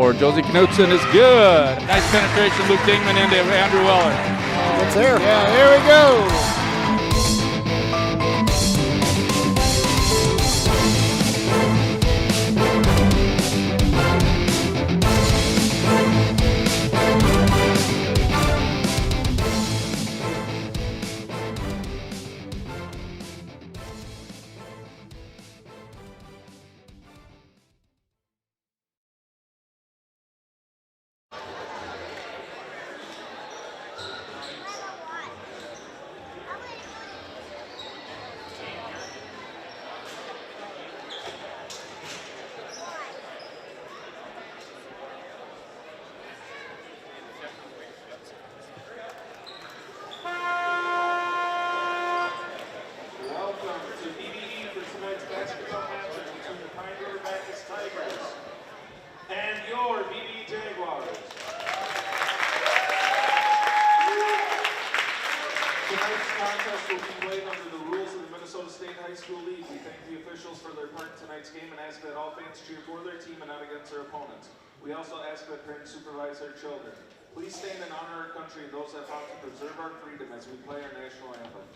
for Josie Knutson is good. Nice penetration, Luke Dingman into Andrew Weller. It's there. Yeah, here we go. Welcome to BBE for tonight's basketball matchup between the Pine River Backus Tigers and your BBE Jaguars. Tonight's contest will be played under the rules of the Minnesota State High School League. We thank the officials for their part in tonight's game and ask that all fans cheer for their team and not against their opponents. We also ask that parents supervise their children. Please stand and honor our country and those that fought to preserve our freedom as we play our national anthem.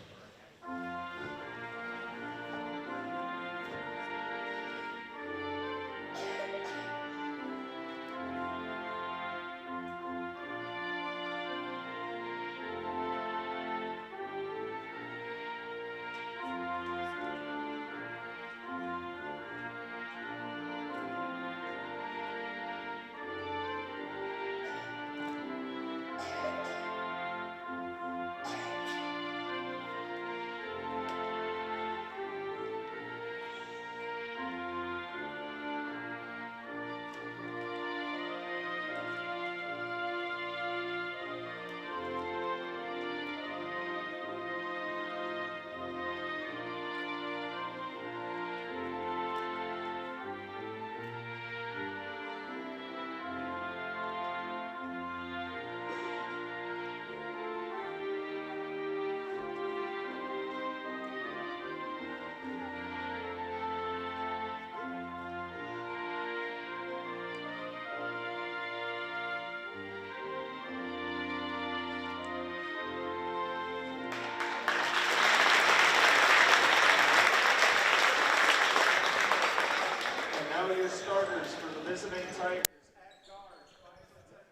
Your starters for the visiting Tigers at guard.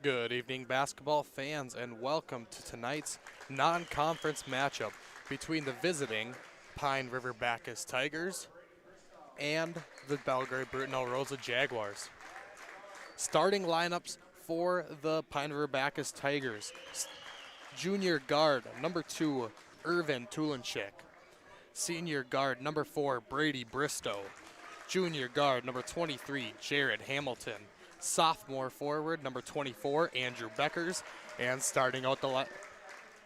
Good evening, basketball fans, and welcome to tonight's non-conference matchup between the visiting Pine River Backus Tigers and the Belgrade Brutenell Rosa Jaguars. Starting lineups for the Pine River Backus Tigers. Junior guard, number 2, Irvin Tulenchik. Senior guard, number 4, Brady Bristow. Junior guard, number 23, Jared Hamilton. Sophomore forward, number 24, Andrew Beckers. And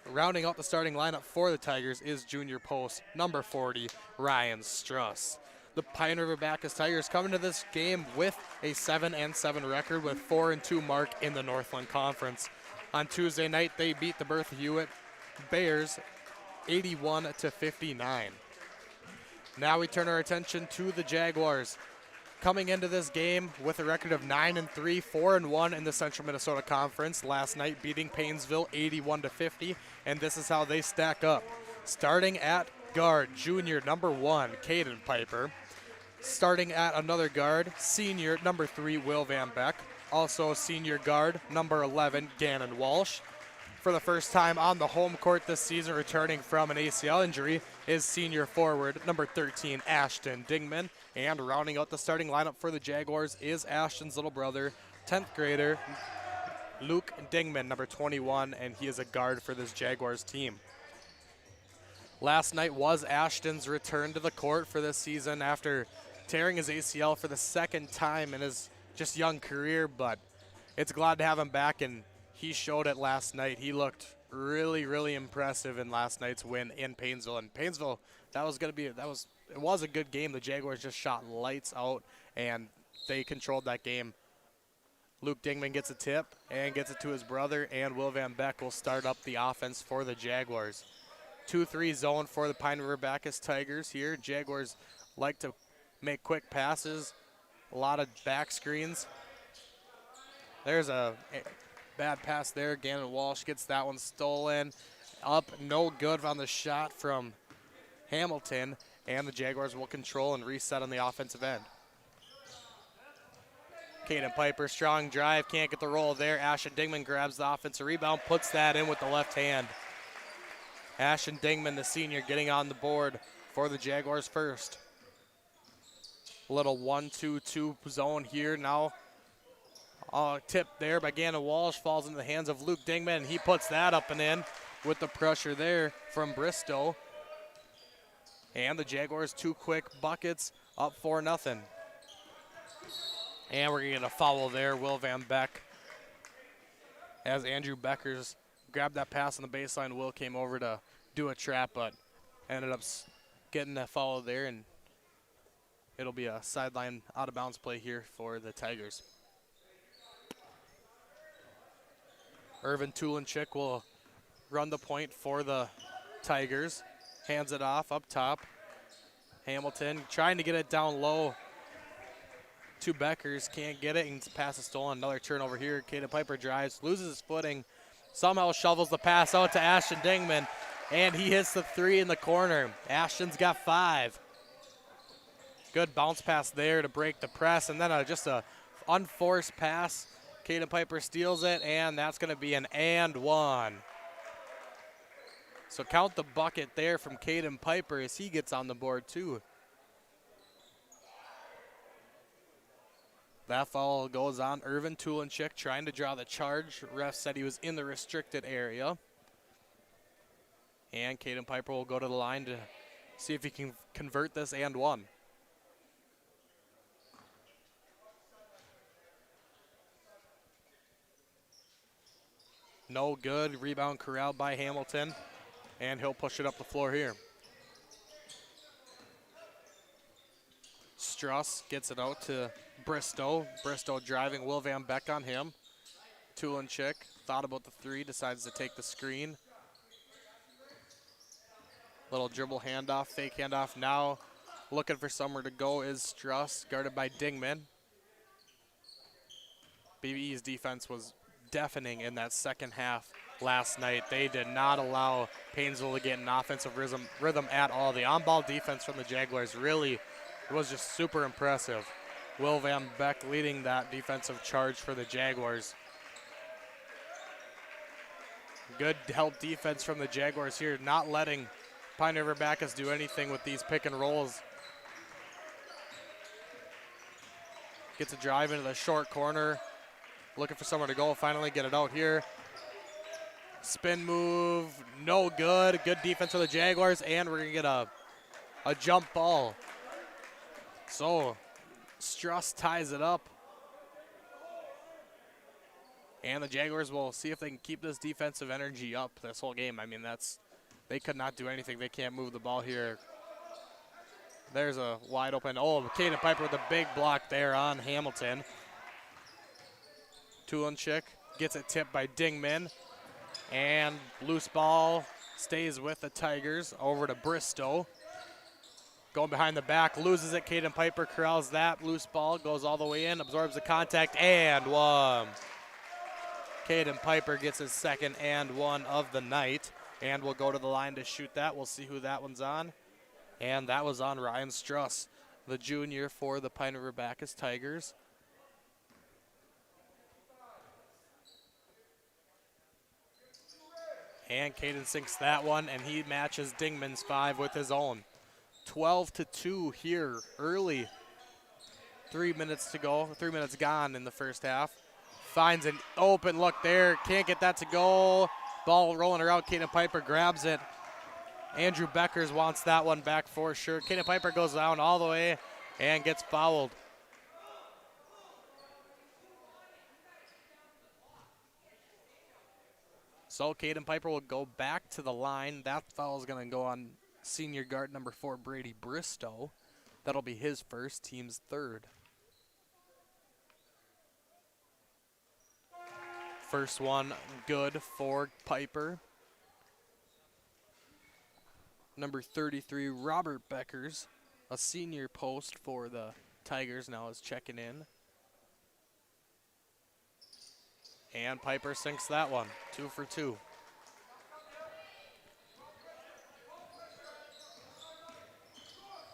rounding out the starting lineup for the Tigers is junior post, number 40, Ryan Struss. The Pine River Backus Tigers come into this game with a 7-7 record with 4-2 mark in the Northland Conference. On Tuesday night, they beat the Bertha Hewitt Bears 81-59. Now we turn our attention to the Jaguars. Coming into this game with a record of 9-3, 4-1 in the Central Minnesota Conference. Last night beating Painesville 81-50, and this is how they stack up. Starting at guard, junior number 1, Caden Piper. Starting at another guard, senior number 3, Will Van Beck. Also senior guard, number 11, Gannon Walsh. For the first time on the home court this season, returning from an ACL injury, is senior forward number 13, Ashton Dingman. And rounding out the starting lineup for the Jaguars is Ashton's little brother, 10th grader, Luke Dingman, number 21, and he is a guard for this Jaguars team. Last night was Ashton's return to the court for this season after tearing his ACL for the second time in his just young career, but it's glad to have him back, and he showed it last night. He looked really, really impressive in last night's win in Painesville. And Painesville, it was a good game. The Jaguars just shot lights out, and they controlled that game. Luke Dingman gets a tip and gets it to his brother, and Will Van Beck will start up the offense for the Jaguars. 2-3 zone for the Pine River Backus Tigers here. Jaguars like to make quick passes, a lot of back screens. There's a bad pass there. Gannon Walsh gets that one stolen. Up, no good on the shot from Hamilton, and the Jaguars will control and reset on the offensive end. Caden Piper, strong drive, can't get the roll there. Ashton Dingman grabs the offensive rebound, puts that in with the left hand. Ashton Dingman, the senior, getting on the board for the Jaguars first. Little 1-2-2 zone here now. Tip there by Gannon Walsh, falls into the hands of Luke Dingman, and he puts that up and in with the pressure there from Bristow. And the Jaguars, 2 quick buckets, up 4-0. And we're going to get a foul there. Will Van Beck, as Andrew Beckers grabbed that pass on the baseline. Will came over to do a trap, but ended up getting that foul there, and it'll be a sideline out-of-bounds play here for the Tigers. Irvin Tulenchik will run the point for the Tigers. Hands it off up top. Hamilton trying to get it down low to Beckers. Can't get it, and pass is stolen. Another turnover here. Caden Piper drives, loses his footing. Somehow shovels the pass out to Ashton Dingman, and he hits the 3 in the corner. Ashton's got 5. Good bounce pass there to break the press, and then just a unforced pass. Caden Piper steals it, and that's going to be an and one. So count the bucket there from Caden Piper as he gets on the board too. That foul goes on Irvin Tulenchik, trying to draw the charge. Ref said he was in the restricted area. And Caden Piper will go to the line to see if he can convert this and one. No good. Rebound corralled by Hamilton, and he'll push it up the floor here. Struss gets it out to Bristow. Bristow driving, Will Van Beck on him. Tulenchik thought about the 3, decides to take the screen. Little dribble handoff, fake handoff. Now looking for somewhere to go is Struss, guarded by Dingman. BBE's defense was deafening in that second half last night. They did not allow Painesville to get an offensive rhythm at all. The on-ball defense from the Jaguars really was just super impressive. Will Van Beck leading that defensive charge for the Jaguars. Good help defense from the Jaguars here, not letting Pine River Backus do anything with these pick and rolls. Gets a drive into the short corner. Looking for somewhere to go, finally get it out here. Spin move, no good. Good defense for the Jaguars, and we're gonna get a jump ball. So Struss ties it up. And the Jaguars will see if they can keep this defensive energy up this whole game. I mean, they could not do anything. They can't move the ball here. There's a wide open, Caden Piper with a big block there on Hamilton. Tulenchik gets it tipped by Dingman, and loose ball stays with the Tigers over to Bristow. Going behind the back, loses it. Caden Piper corrals that loose ball, goes all the way in, absorbs the contact, and one. Caden Piper gets his second and one of the night, and will go to the line to shoot that. We'll see who that one's on, and that was on Ryan Struss, the junior for the Pine River Backus Tigers. And Caden sinks that one, and he matches Dingman's 5 with his own. 12-2 here early. 3 minutes to go, 3 minutes gone in the first half. Finds an open look there, can't get that to go. Ball rolling around, Caden Piper grabs it. Andrew Beckers wants that one back for sure. Caden Piper goes down all the way and gets fouled. So Caden Piper will go back to the line. That foul is going to go on senior guard number 4, Brady Bristow. That'll be his first, team's third. First one good for Piper. Number 33, Robert Beckers, a senior post for the Tigers, now is checking in. And Piper sinks that one, 2 for 2.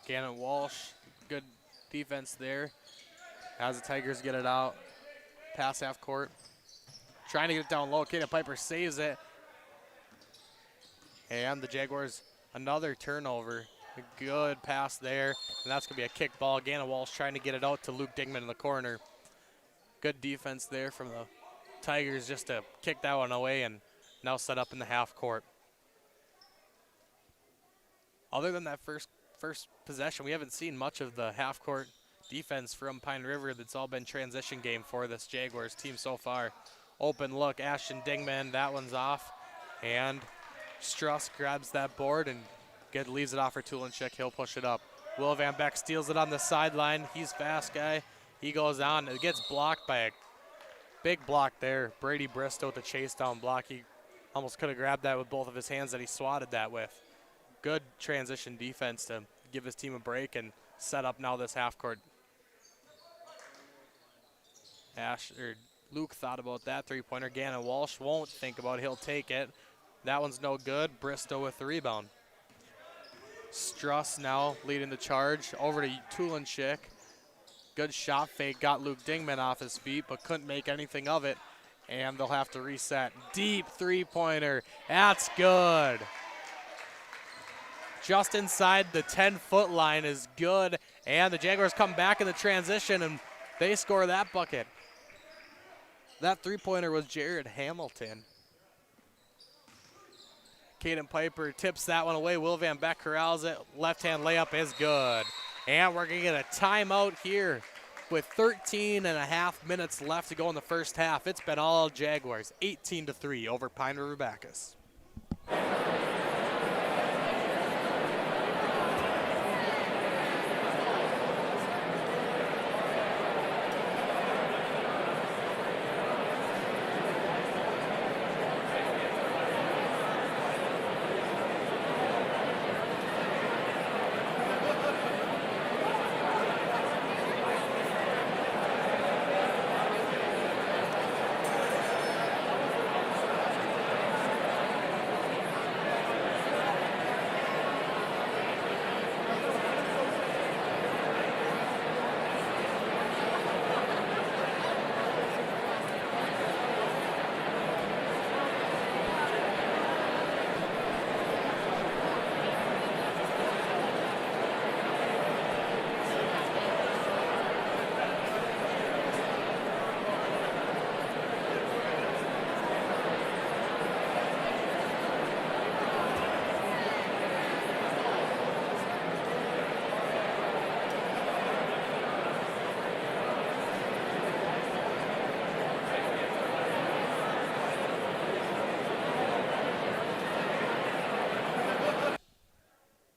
Gannon Walsh, good defense there. As the Tigers get it out, pass half court. Trying to get it down low, Kaden Piper saves it. And the Jaguars, another turnover. A good pass there, and that's gonna be a kick ball. Gannon Walsh trying to get it out to Luke Dingman in the corner. Good defense there from the Tigers just to kick that one away, and now set up in the half court. Other than that first possession, we haven't seen much of the half court defense from Pine River. That's all been transition game for this Jaguars team so far. Open look, Ashton Dingman, that one's off. And Struss grabs that board and leaves it off for Tulenchik. He'll push it up. Will Van Beck steals it on the sideline. He's fast guy. He goes on. It gets blocked by a big block there. Brady Bristow with the chase down block. He almost could have grabbed that with both of his hands that he swatted that with. Good transition defense to give his team a break and set up now this half court. Luke thought about that three-pointer. Gannon Walsh won't think about it. He'll take it. That one's no good. Bristow with the rebound. Struss now leading the charge over to Tulenchik. Good shot fake, got Luke Dingman off his feet, but couldn't make anything of it. And they'll have to reset. Deep three-pointer. That's good. Just inside the 10-foot line is good. And the Jaguars come back in the transition, and they score that bucket. That three-pointer was Jared Hamilton. Kaden Piper tips that one away. Will Van Beck corrals it. Left-hand layup is good. And we're going to get a timeout here with 13.5 minutes left to go in the first half. It's been all Jaguars, 18-3 over Pine River Backus.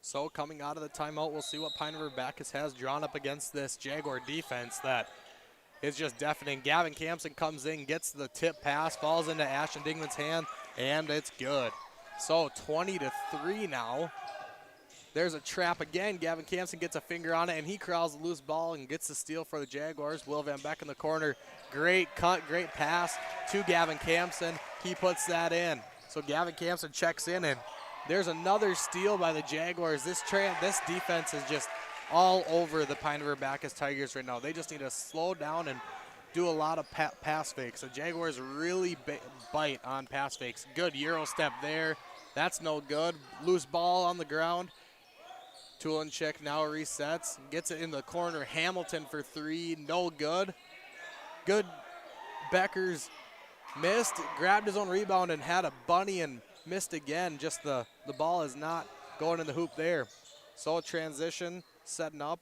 So coming out of the timeout, we'll see what Pine River Backus has drawn up against this Jaguar defense that is just deafening. Gavin Campson comes in, gets the tip pass, falls into Ashton Dingman's hand, and it's good. So 20-3 now. There's a trap again. Gavin Campson gets a finger on it, and he corrals the loose ball and gets the steal for the Jaguars. Will Van Beck in the corner. Great cut, great pass to Gavin Campson. He puts that in. So Gavin Campson checks in, and there's another steal by the Jaguars. This defense is just all over the Pine River Backus Tigers right now. They just need to slow down and do a lot of pass fakes. The Jaguars really bite on pass fakes. Good Euro step there. That's no good. Loose ball on the ground. Tulenchik now resets. Gets it in the corner. Hamilton for three. No good. Good. Beckers missed. Grabbed his own rebound and had a bunny and missed again. Just the ball is not going in the hoop there. So transition setting up.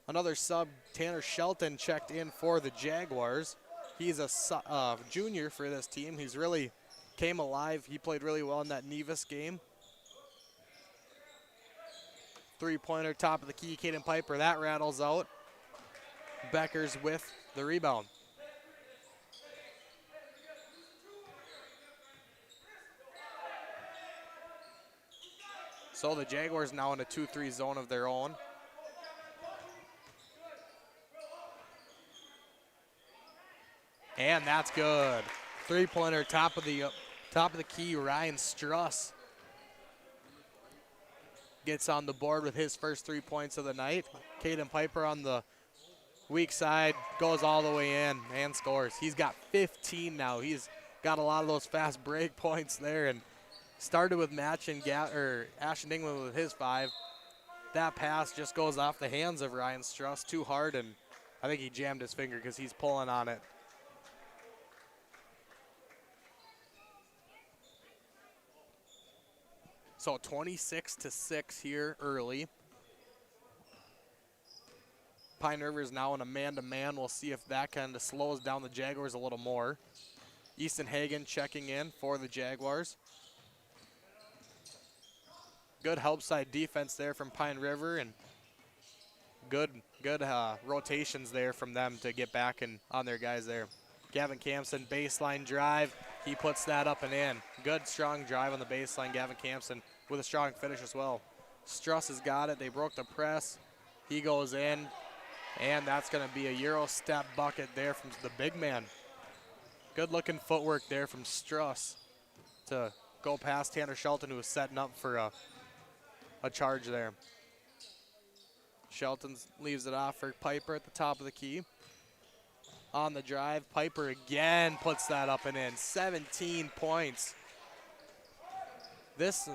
Another sub, Tanner Shelton, checked in for the Jaguars. He's a junior for this team. He's really came alive. He played really well in that Nevis game. Three-pointer, top of the key, Kaden Piper. That rattles out. Beckers with the rebound. So the Jaguars now in a 2-3 zone of their own. And that's good. Three-pointer, top of the key, Ryan Struss gets on the board with his first 3 points of the night. Caden Piper on the weak side goes all the way in and scores. He's got 15 now. He's got a lot of those fast break points there, and started with Ashton Dingman with his 5. That pass just goes off the hands of Ryan Struss too hard, and I think he jammed his finger because he's pulling on it. So 26-6 here early. Pine River is now in a man-to-man. We'll see if that kind of slows down the Jaguars a little more. Easton Hagen checking in for the Jaguars. Good help side defense there from Pine River, and good rotations there from them to get back and on their guys there. Gavin Campson, baseline drive. He puts that up and in. Good, strong drive on the baseline. Gavin Campson with a strong finish as well. Struss has got it. They broke the press. He goes in, and that's going to be a Euro step bucket there from the big man. Good-looking footwork there from Struss to go past Tanner Shelton, who was setting up for a charge there. Shelton leaves it off for Piper at the top of the key. On the drive, Piper again puts that up and in. 17 points. This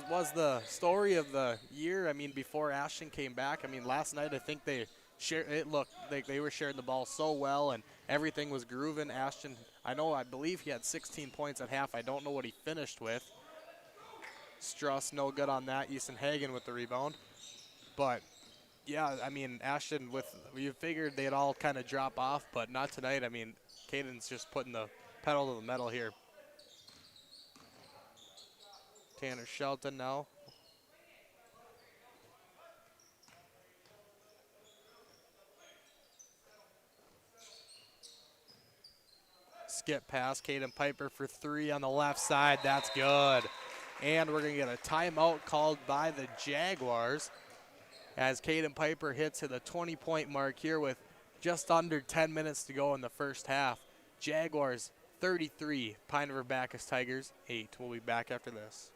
was the story of the year. I mean, before Ashton came back. I mean, last night I think it looked like they were sharing the ball so well and everything was grooving. Ashton, I believe he had 16 points at half. I don't know what he finished with. Struss no good on that. Easton Hagen with the rebound. But yeah, I mean, Ashton, you figured they'd all kind of drop off, but not tonight. I mean, Caden's just putting the pedal to the metal here. Tanner Shelton now. Skip pass, Caden Piper for 3 on the left side. That's good. And we're going to get a timeout called by the Jaguars as Caden Piper hits to the 20-point mark here with just under 10 minutes to go in the first half. Jaguars 33, Pine River Backus Tigers 8. We'll be back after this.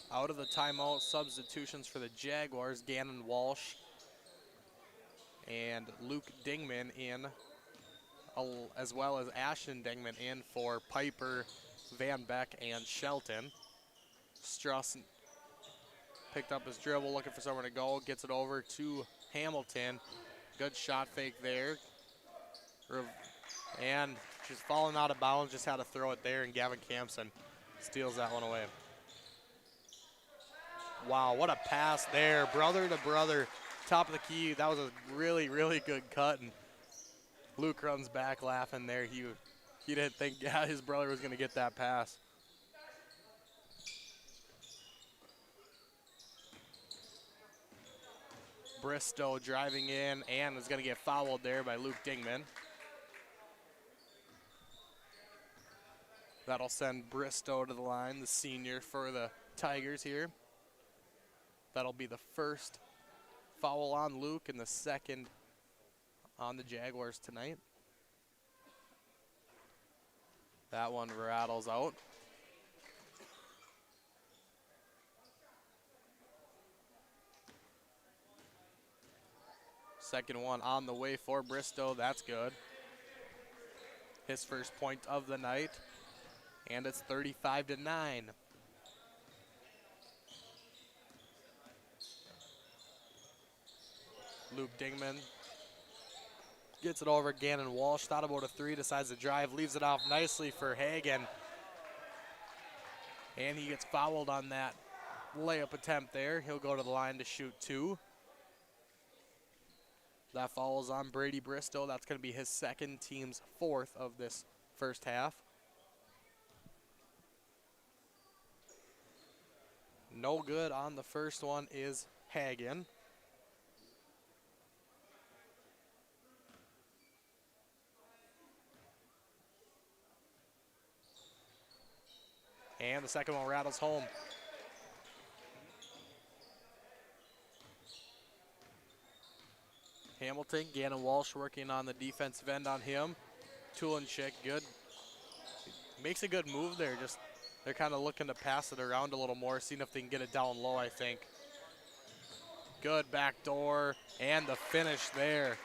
Out of the timeout, substitutions for the Jaguars, Gannon Walsh and Luke Dingman in, as well as Ashton Dingman in for Piper, Van Beck, and Shelton. Struss picked up his dribble, looking for somewhere to go, gets it over to Hamilton. Good shot fake there. And she's falling out of bounds, just had to throw it there, and Gavin Campson steals that one away. Wow, what a pass there, brother to brother, top of the key. That was a really, really good cut, and Luke runs back laughing there. He didn't think his brother was going to get that pass. Bristow driving in and is going to get fouled there by Luke Dingman. That'll send Bristow to the line, the senior for the Tigers here. That'll be the first foul on Luke and the second on the Jaguars tonight. That one rattles out. Second one on the way for Bristow. That's good. His first point of the night. And it's 35-9. Luke Dingman gets it over Gannon Walsh. Thought about a 3, decides to drive, leaves it off nicely for Hagen. And he gets fouled on that layup attempt there. He'll go to the line to shoot 2. That falls on Brady Bristow. That's going to be his second, team's 4th of this first half. No good on the first one is Hagen. And the second one rattles home. Hamilton, Gannon Walsh working on the defensive end on him. Tulenchik, good. Makes a good move there. Just they're kind of looking to pass it around a little more, seeing if they can get it down low, I think. Good backdoor, and the finish there.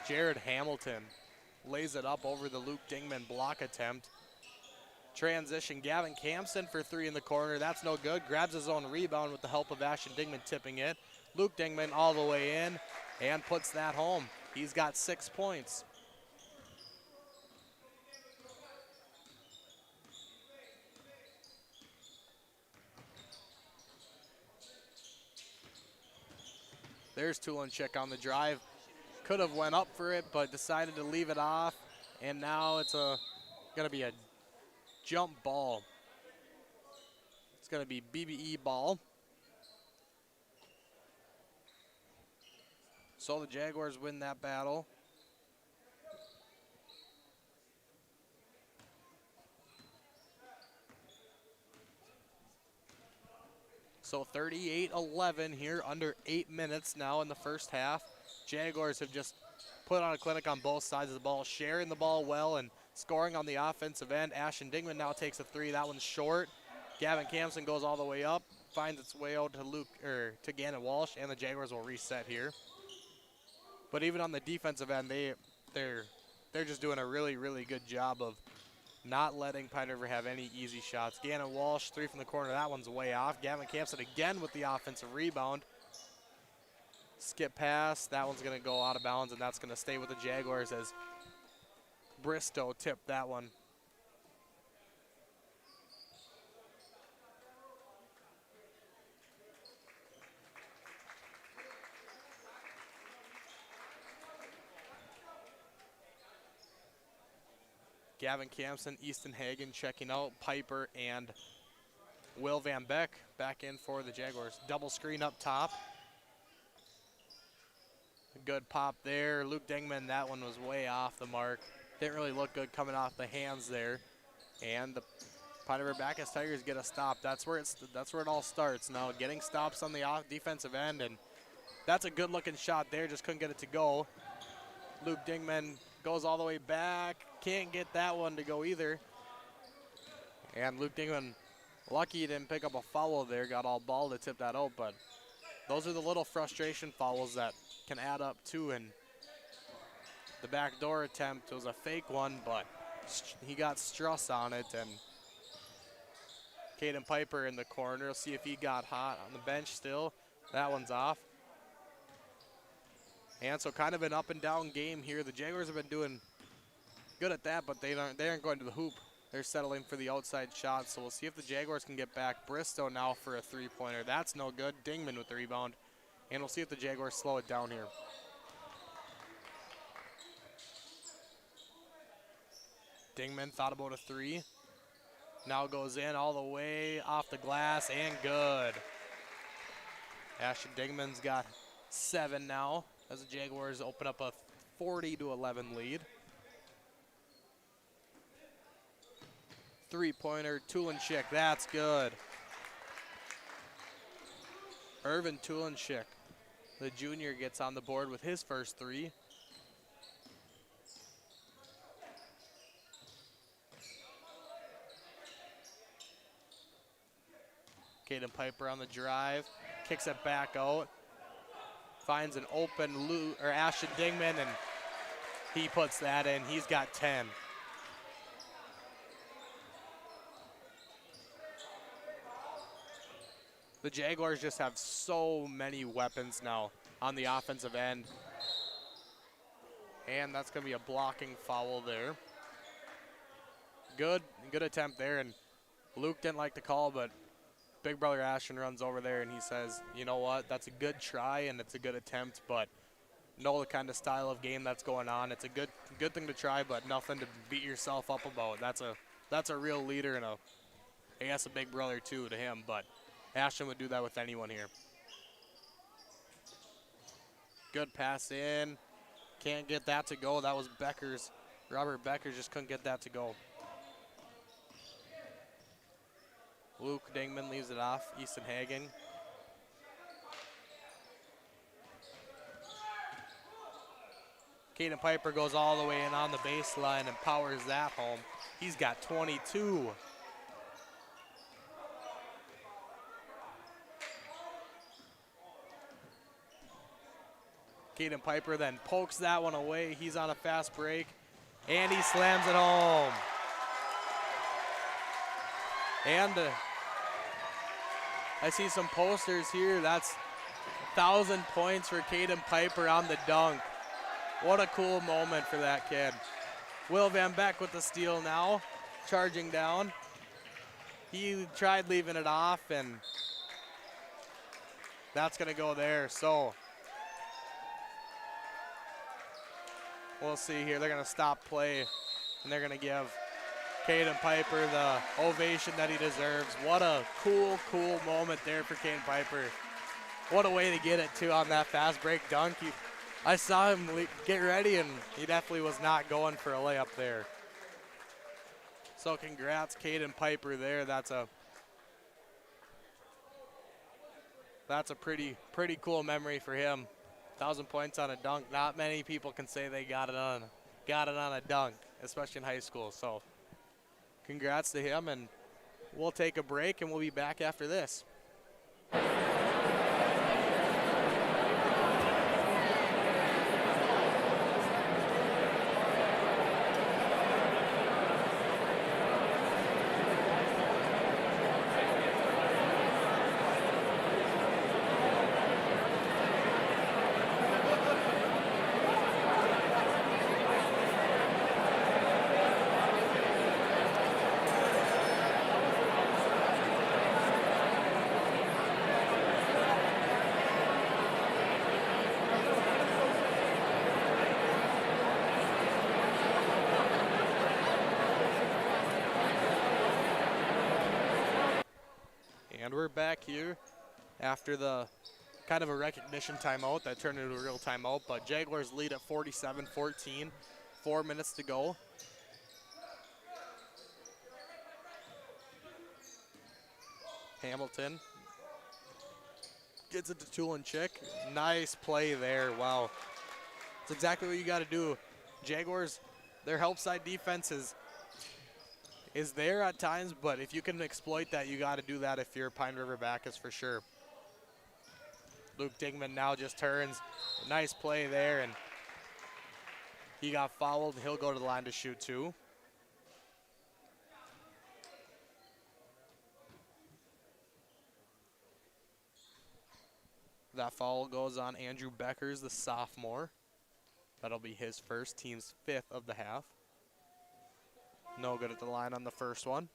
Jared Hamilton lays it up over the Luke Dingman block attempt. Transition, Gavin Campson for 3 in the corner. That's no good. Grabs his own rebound with the help of Ashton Dingman tipping it. Luke Dingman all the way in and puts that home. He's got 6 points. There's Tulenchik on the drive. Could have went up for it, but decided to leave it off. And now it's going to be a jump ball. It's going to be BBE ball. So the Jaguars win that battle. So 38-11 here, under 8 minutes now in the first half. Jaguars have just put on a clinic on both sides of the ball, sharing the ball well and scoring on the offensive end. Ashton Dingman now takes a 3. That one's short. Gavin Campson goes all the way up, finds its way out to Gannon Walsh, and the Jaguars will reset here. But even on the defensive end, they're just doing a really, really good job of not letting Pine River have any easy shots. Gannon Walsh, 3 from the corner. That one's way off. Gavin Campson again with the offensive rebound. Skip pass. That one's going to go out of bounds, and that's going to stay with the Jaguars as Bristow tipped that one. Gavin Campson, Easton Hagen checking out, Piper and Will Van Beck back in for the Jaguars. Double screen up top. A good pop there. Luke Dingman, that one was way off the mark. Didn't really look good coming off the hands there. And the Pine River Backus Tigers get a stop. That's where it all starts now, getting stops on the defensive end, and that's a good looking shot there, just couldn't get it to go. Luke Dingman goes all the way back. Can't get that one to go either. And Luke Dingman, lucky he didn't pick up a foul there. Got all ball to tip that out, but those are the little frustration fouls that can add up too. And the backdoor attempt was a fake one, but he got Struss on it. And Caden Piper in the corner. We'll see if he got hot on the bench still. That one's off. And so kind of an up and down game here. The Jaguars have been doing good at that, but they aren't going to the hoop. They're settling for the outside shot, so we'll see if the Jaguars can get back. Bristow now for a 3-pointer. That's no good. Dingman with the rebound. And we'll see if the Jaguars slow it down here. Dingman thought about a 3. Now goes in all the way off the glass and good. Ashton Dingman's got 7 now as the Jaguars open up a 40-11 lead. 3-pointer, Tulenchik, that's good. Irvin Tulenchik, the junior, gets on the board with his first 3. Caden Piper on the drive, kicks it back out. Finds an open Ashton Dingman, and he puts that in. He's got 10. The Jaguars just have so many weapons now on the offensive end. And that's going to be a blocking foul there. Good attempt there, and Luke didn't like the call, but Big brother Ashton runs over there and he says, you know what, that's a good try and it's a good attempt, but know the kind of style of game that's going on. It's a good thing to try, but nothing to beat yourself up about. That's a real leader and I guess a big brother too to him, but Ashton would do that with anyone here. Good pass in. Can't get that to go. That was Becker's. Robert Beckers just couldn't get that to go. Luke Dingman leaves it off. Easton Hagen. Caden Piper goes all the way in on the baseline and powers that home. He's got 22. Caden Piper then pokes that one away. He's on a fast break, and he slams it home. And I see some posters here. That's 1,000 points for Caden Piper on the dunk. What a cool moment for that kid. Will Van Beck with the steal now, charging down. He tried leaving it off, and that's going to go there. So we'll see here. They're going to stop play, and they're going to give Caden Piper the ovation that he deserves. What a cool moment there for Caden Piper. What a way to get it, too, on that fast break dunk. I saw him get ready, and he definitely was not going for a layup there. So congrats, Caden Piper there. That's a pretty cool memory for him. 1,000 points on a dunk. Not many people can say they got it on a dunk, especially in high school. So congrats to him, and we'll take a break, and we'll be back after this. And we're back here after the kind of a recognition timeout that turned into a real timeout, but Jaguars lead at 47-14, 4 minutes to go. Hamilton gets it to Tulenchik. Nice play there, wow. That's exactly what you got to do. Jaguars, their help side defense is there at times, but if you can exploit that, you got to do that if you're Pine River Backus for sure. Luke Dingman now just turns. Nice play there, and he got fouled. He'll go to the line to shoot two. That foul goes on Andrew Beckers, the sophomore. That'll be his first, team's 5th of the half. No good at the line on the first one.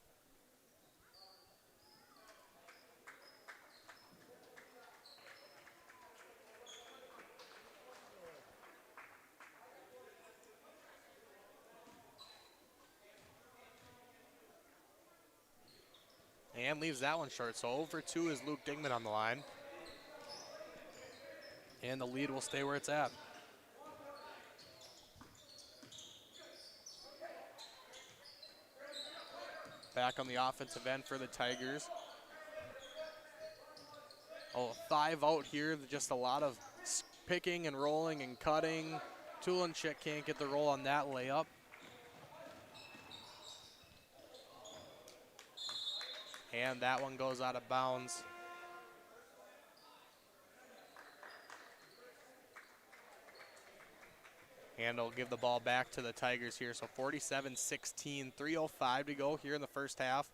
And leaves that one short. So over 2 is Luke Dingman on the line. And the lead will stay where it's at. Back on the offensive end for the Tigers. Oh, 5 out here. Just a lot of picking and rolling and cutting. Tulenchik can't get the roll on that layup. And that one goes out of bounds. And they'll give the ball back to the Tigers here. So 47-16, 3:05 to go here in the first half.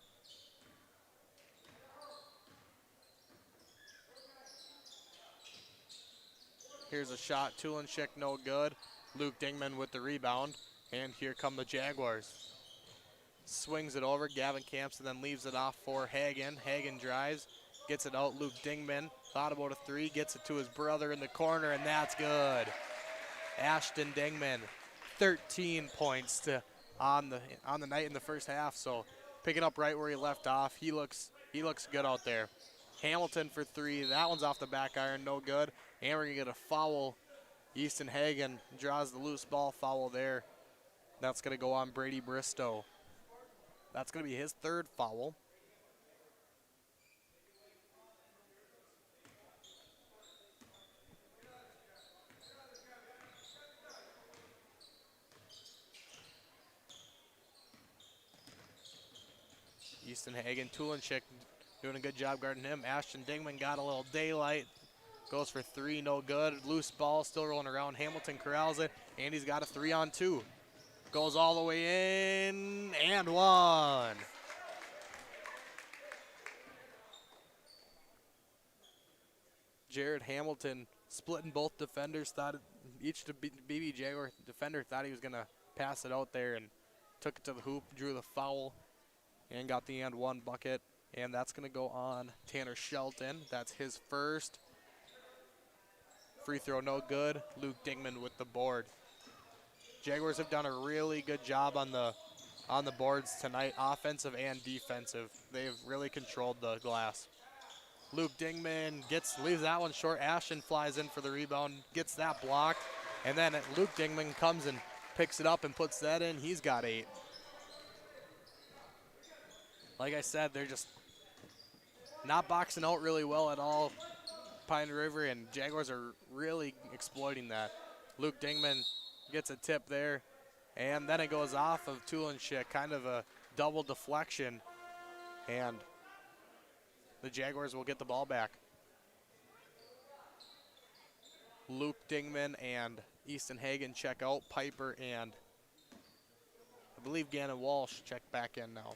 Here's a shot, Tulenchik no good. Luke Dingman with the rebound. And here come the Jaguars. Swings it over, Gavin Campson then leaves it off for Hagen. Hagen drives, Gets it out. Luke Dingman thought about a three. Gets it to his brother in the corner, and that's good. Ashton Dingman, 13 points on the night in the first half. So picking up right where he left off. He looks good out there. Hamilton for three. That one's off the back iron, no good. And we're gonna get a foul. Easton Hagen draws the loose ball foul there. That's gonna go on Brady Bristow. That's gonna be his third foul. Easton Hagen, Tulenchik doing a good job guarding him. Ashton Dingman got a little daylight. Goes for three, no good. Loose ball, still rolling around. Hamilton corrals it, and he's got a 3-on-2. Goes all the way in, and one. Jared Hamilton splitting both defenders. Thought each BBE Jaguar defender thought he was going to pass it out there and took it to the hoop, drew the foul, and got the and one bucket. And that's going to go on Tanner Shelton. That's his first. Free throw, no good. Luke Dingman with the board. Jaguars have done a really good job on the boards tonight, offensive and defensive. They've really controlled the glass. Luke Dingman leaves that one short. Ashton flies in for the rebound, gets that blocked, and then Luke Dingman comes and picks it up and puts that in. He's got 8. Like I said, they're just not boxing out really well at all, Pine River, and Jaguars are really exploiting that. Luke Dingman gets a tip there, and then it goes off of Tulenchik, kind of a double deflection, and the Jaguars will get the ball back. Luke Dingman and Easton Hagen check out. Piper and I believe Gannon Walsh check back in now.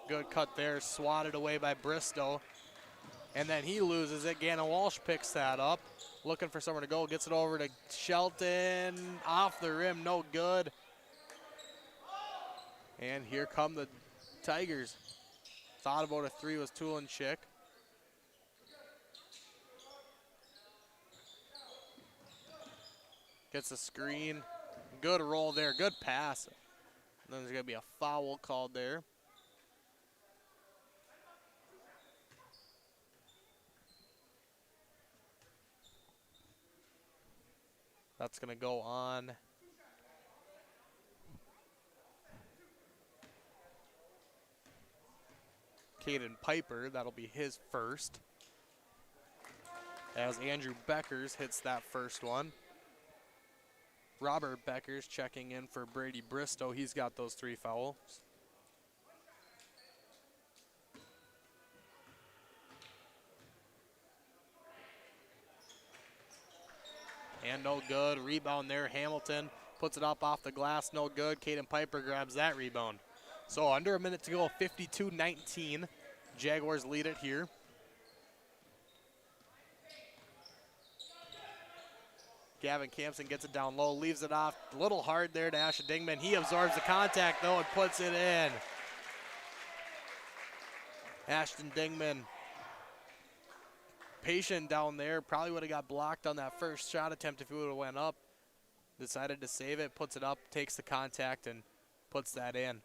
Good cut there, swatted away by Bristow. And then he loses it. Gannon Walsh picks that up. Looking for somewhere to go. Gets it over to Shelton. Off the rim, no good. And here come the Tigers. Thought about a three was Tulenchik. Gets a screen. Good roll there. Good pass. And then there's going to be a foul called there. That's going to go on Caden Piper. That'll be his first. As Andrew Beckers hits that first one. Robert Beckers checking in for Brady Bristow. He's got those 3 fouls. And no good. Rebound there. Hamilton puts it up off the glass. No good. Caden Piper grabs that rebound. So under a minute to go, 52-19. Jaguars lead it here. Gavin Campson gets it down low, leaves it off. A little hard there to Ashton Dingman. He absorbs the contact, though, and puts it in. Ashton Dingman, patient down there. Probably would have got blocked on that first shot attempt if he would have went up. Decided to save it, puts it up, takes the contact, and puts that in.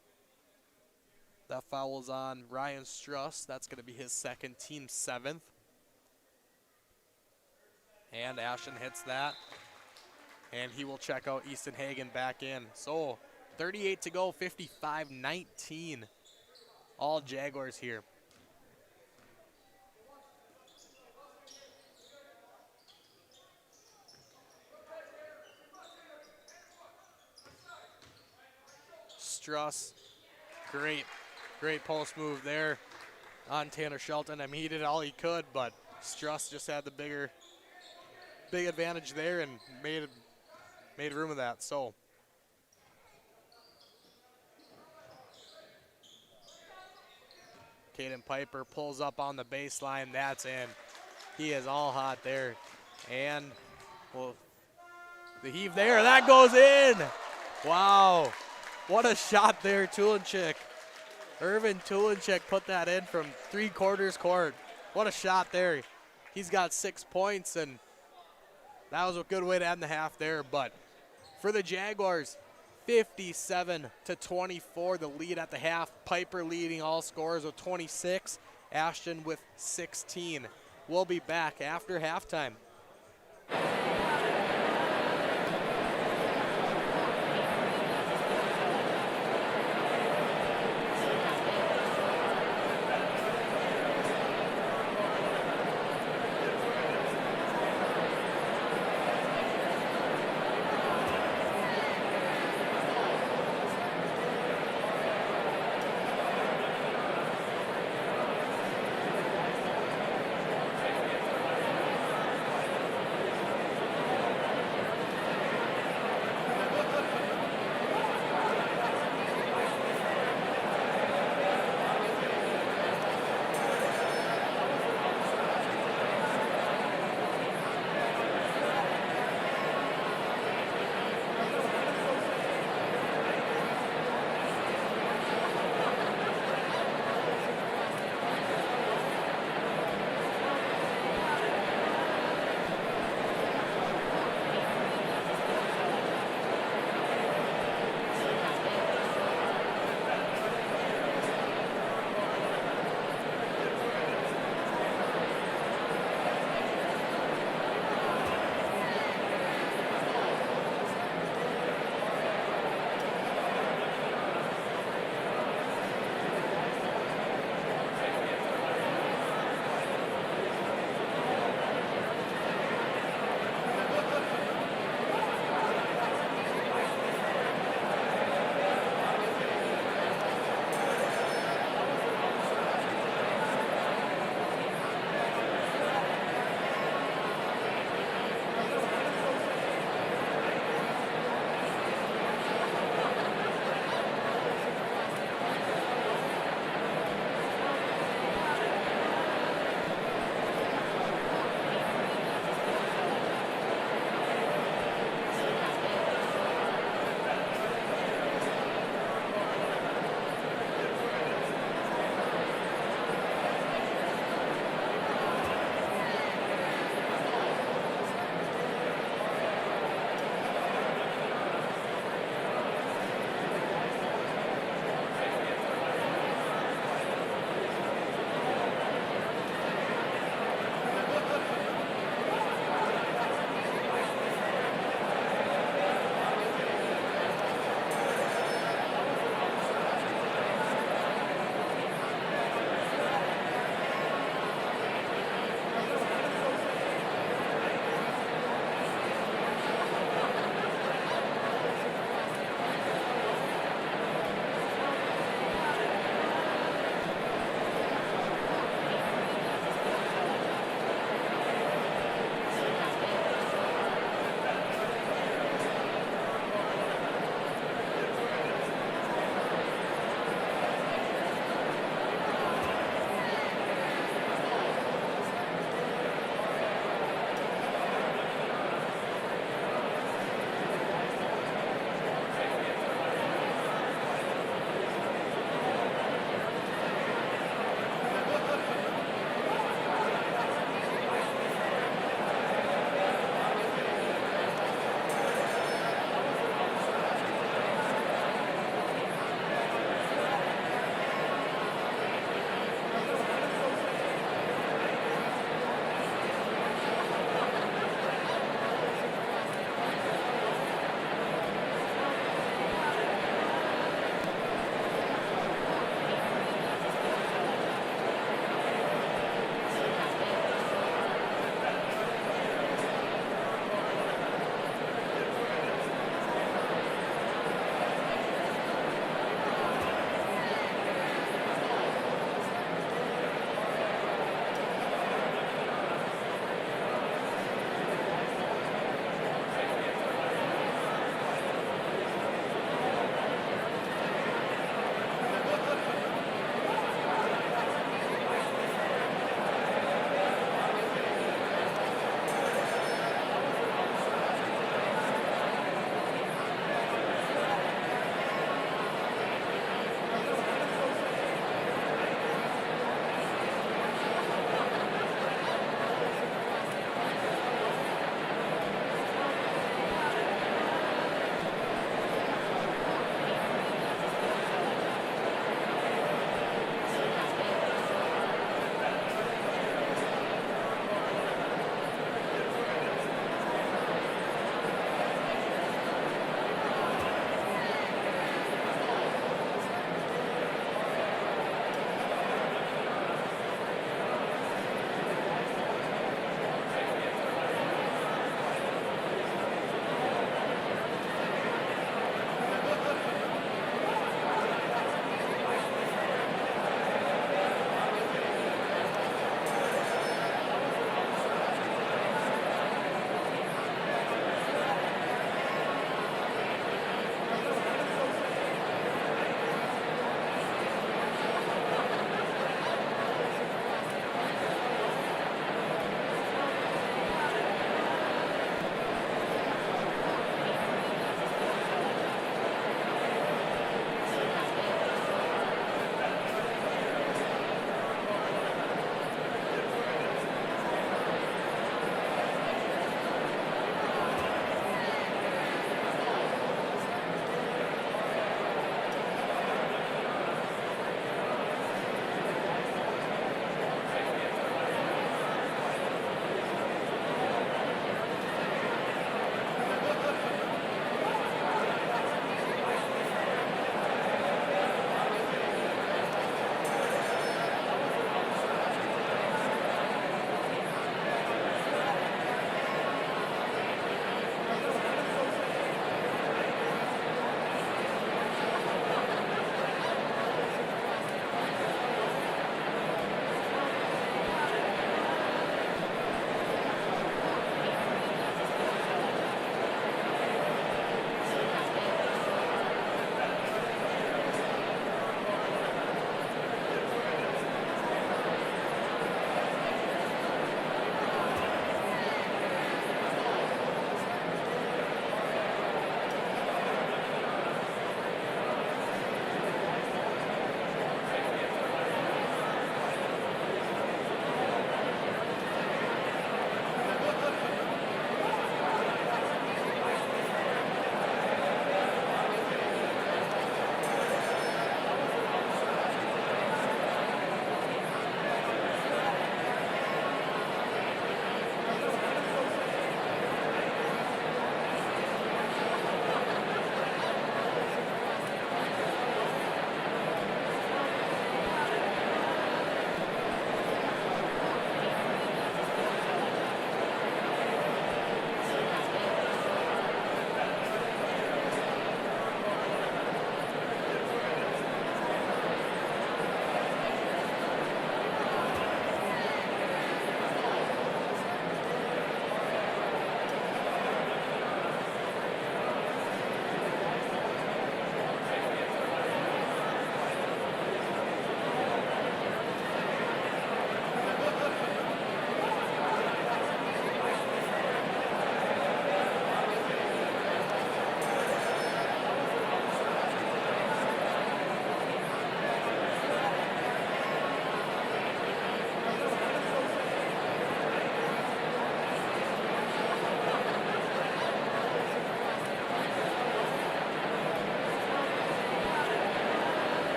That foul is on Ryan Struss. That's going to be his second, team 7th. And Ashton hits that. And he will check out Easton Hagen back in. So 38 to go, 55-19. All Jaguars here. Struss, great post move there on Tanner Shelton. I mean, he did all he could, but Struss just had the big advantage there and made room of that. So Caden Piper pulls up on the baseline. That's in. He is all hot there. And well, the heave there, that goes in. Wow, what a shot there, Tulinchik. Irvin Tulinchik put that in from 3/4 court. What a shot there. He's got 6 points, and that was a good way to end the half there. But for the Jaguars, 57-24, the lead at the half. Piper leading all scorers with 26, Ashton with 16. We'll be back after halftime.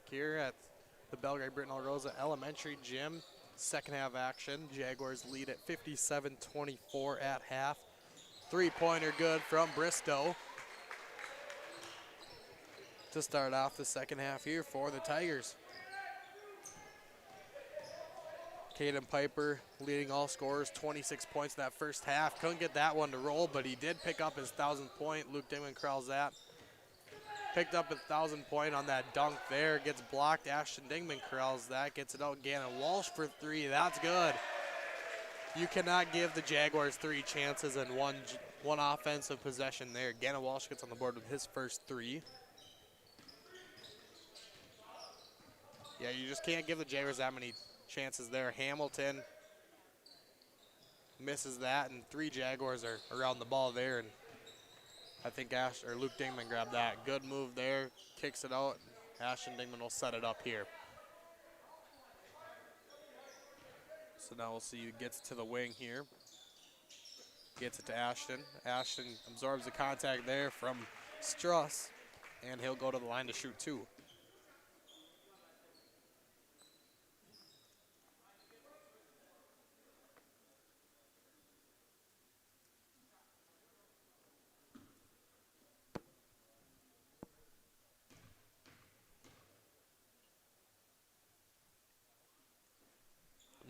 back here at the Belgrade Britton Rosa Elementary Gym. Second half action. Jaguars lead at 57-24 at half. Three-pointer good from Bristow to start off the second half here for the Tigers. Caden Piper leading all scorers, 26 points in that first half. Couldn't get that one to roll, but he did pick up his 1,000th point. Luke Dingman corrals that. Picked up his 1,000th point on that dunk there. Gets blocked. Ashton Dingman corrals that. Gets it out. Gannon Walsh for three. That's good. You cannot give the Jaguars three chances in one offensive possession there. Gannon Walsh gets on the board with his first three. Yeah, you just can't give the Jaguars that many chances there. Hamilton misses that, and three Jaguars are around the ball there, and I think Luke Dingman grabbed that. Good move there, kicks it out. Ashton Dingman will set it up here. So now we'll see who gets to the wing here. Gets it to Ashton. Ashton absorbs the contact there from Struss, and he'll go to the line to shoot two.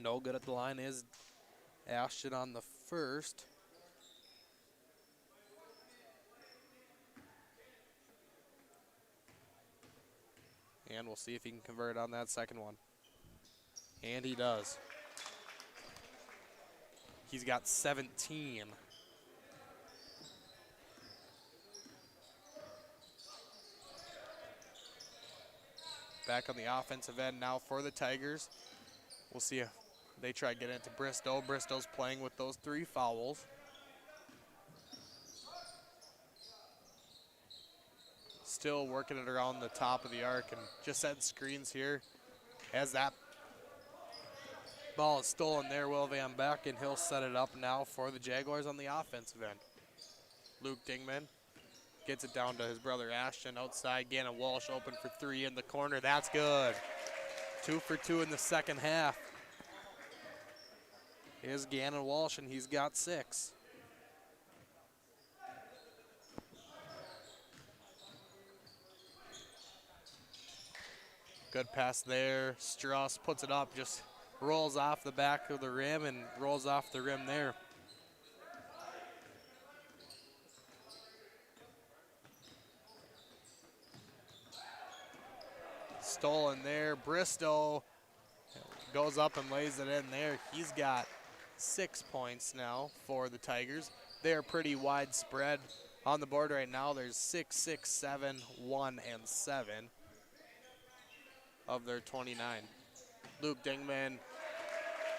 No good at the line is Ashton on the first. And we'll see if he can convert on that second one. And he does. He's got 17. Back on the offensive end now for the Tigers. We'll see if they try to get into Bristow. Bristow's playing with those three fouls. Still working it around the top of the arc and just setting screens here. As that ball is stolen there, Will Van Beck, and he'll set it up now for the Jaguars on the offensive end. Luke Dingman gets it down to his brother Ashton outside. Gannon Walsh open for three in the corner. That's good. 2 for 2 in the second half. Is Gannon Walsh, and he's got 6. Good pass there. Strauss puts it up, just rolls off the back of the rim and rolls off the rim there. Stolen there. Bristow goes up and lays it in there. He's got 6 points now for the Tigers. They're pretty widespread on the board right now. There's 6, 6, 7, 1, and 7 of their 29. Luke Dingman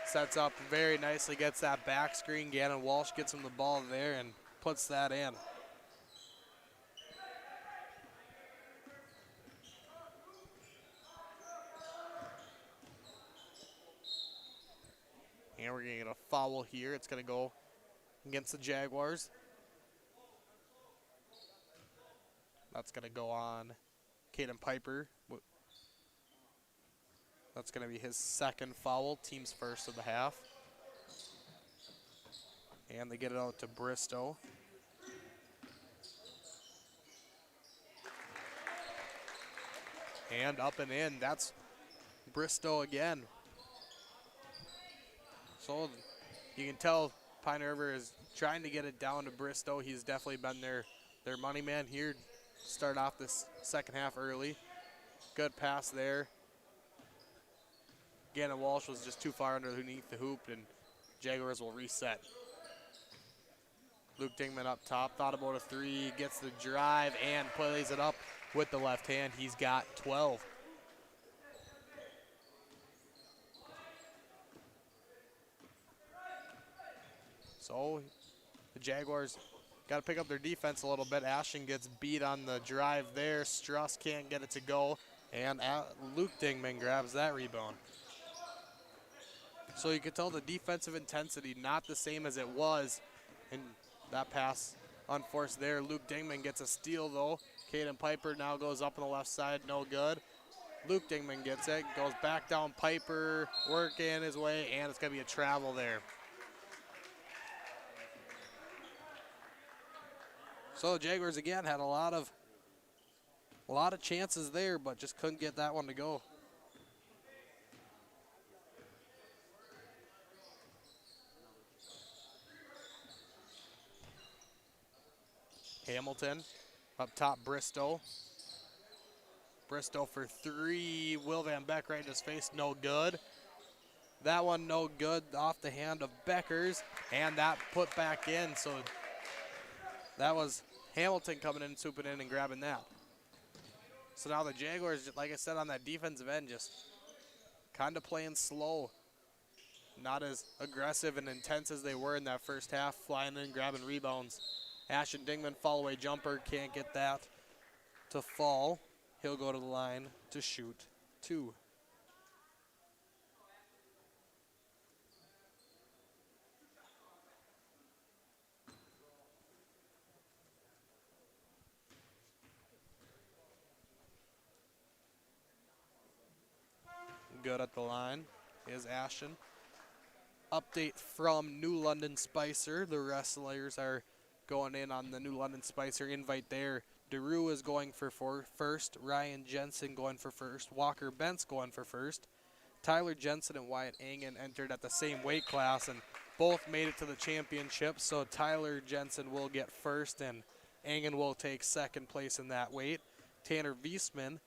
sets up very nicely, gets that back screen. Gannon Walsh gets him the ball there and puts that in. And we're going to get a foul here. It's going to go against the Jaguars. That's going to go on Caden Piper. That's going to be his second foul, team's first of the half. And they get it out to Bristow. And up and in. That's Bristow again. So you can tell Pine River is trying to get it down to Bristow. He's definitely been their money man here. Start off this second half early. Good pass there. Gannon Walsh was just too far underneath the hoop, and Jaguars will reset. Luke Dingman up top, thought about a three, gets the drive and plays it up with the left hand. He's got 12. So the Jaguars got to pick up their defense a little bit. Ashton gets beat on the drive there. Struss can't get it to go, and Luke Dingman grabs that rebound. So you can tell the defensive intensity not the same as it was, and that pass unforced there. Luke Dingman gets a steal though. Caden Piper now goes up on the left side, no good. Luke Dingman gets it, goes back down Piper, working his way, and it's going to be a travel there. So the Jaguars again had a lot of chances there, but just couldn't get that one to go. Hamilton up top, Bristow. Bristow for three. Will Van Beck right in his face, no good. That one no good off the hand of Beckers, and that put back in. So that was Hamilton coming in, swooping in, and grabbing that. So now the Jaguars, like I said, on that defensive end, just kind of playing slow. Not as aggressive and intense as they were in that first half, flying in, grabbing rebounds. Ashton Dingman, fall-away jumper, can't get that to fall. He'll go to the line to shoot two. Good at the line is Ashton. Update from New London Spicer. The wrestlers are going in on the New London Spicer invite there. DeRue is going for first. Ryan Jensen going for first. Walker Bentz going for first. Tyler Jensen and Wyatt Angen entered at the same weight class and both made it to the championship. So Tyler Jensen will get first and Angen will take second place in that weight. Tanner Wiesman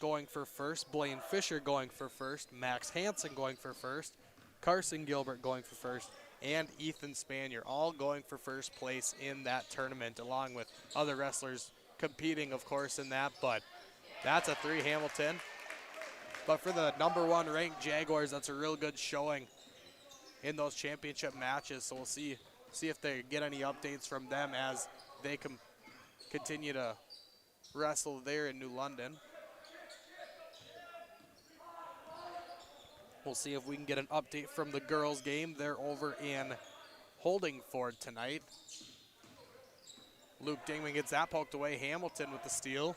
going for first. Blaine Fisher going for first. Max Hansen going for first. Carson Gilbert going for first. And Ethan Spanier all going for first place in that tournament, along with other wrestlers competing, of course, in that. But that's a three, Hamilton. But for the #1 ranked Jaguars, that's a real good showing in those championship matches. So we'll see if they get any updates from them as they continue to wrestle there in New London. We'll see if we can get an update from the girls' game. They're over in Holdingford tonight. Luke Dingman gets that poked away. Hamilton with the steal.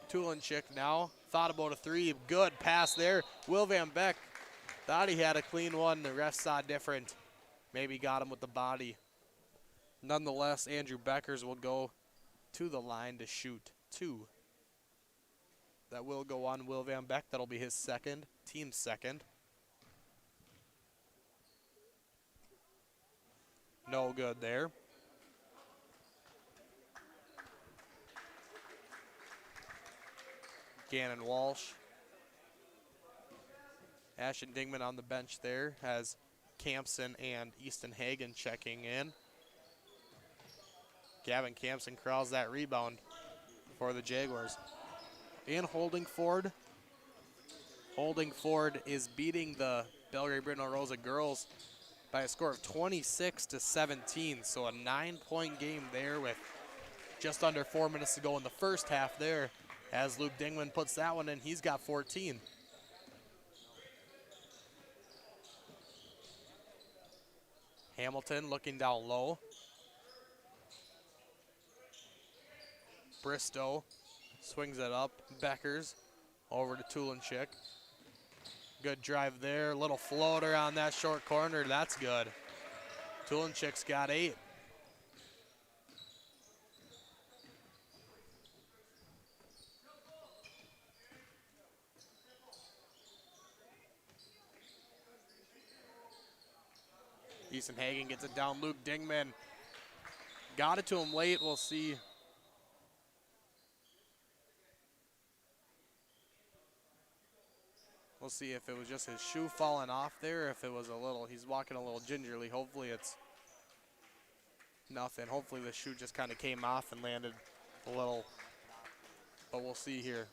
Tulinchik now. Thought about a three. Good pass there. Will Van Beck thought he had a clean one. The ref saw different. Maybe got him with the body. Nonetheless, Andrew Beckers will go to the line to shoot two. That will go on Will Van Beck. That'll be his second, team's second. No good there. Gannon Walsh. Ashton Dingman on the bench there has Campson and Easton Hagen checking in. Gavin Campson crawls that rebound for the Jaguars. In Holdingford. Holdingford is beating the Belgrade Brittenell Rosa girls by a score of 26-17. So a 9-point game there with just under 4 minutes to go in the first half there. As Luke Dingman puts that one in, he's got 14. Hamilton looking down low. Bristow swings it up. Beckers over to Tulinchik. Good drive there. Little floater on that short corner. That's good. Tulinchik's got 8. Easton Hagen gets it down. Luke Dingman got it to him late. We'll see. We'll see if it was just his shoe falling off there, if it was he's walking a little gingerly. Hopefully it's nothing. Hopefully the shoe just kind of came off and landed a little, but we'll see here.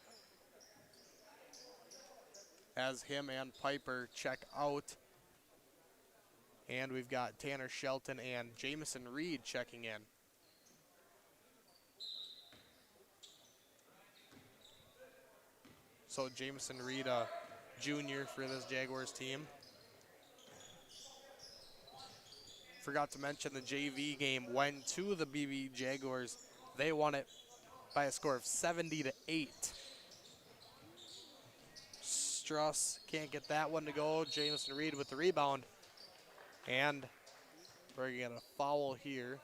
As him and Piper check out. And we've got Tanner Shelton and Jamison Reed checking in. So Jamison Reed, a junior for this Jaguars team. Forgot to mention the JV game went to the BBE Jaguars. They won it by a score of 70-8. Struss can't get that one to go. Jamison Reed with the rebound. And we're going to get a foul here.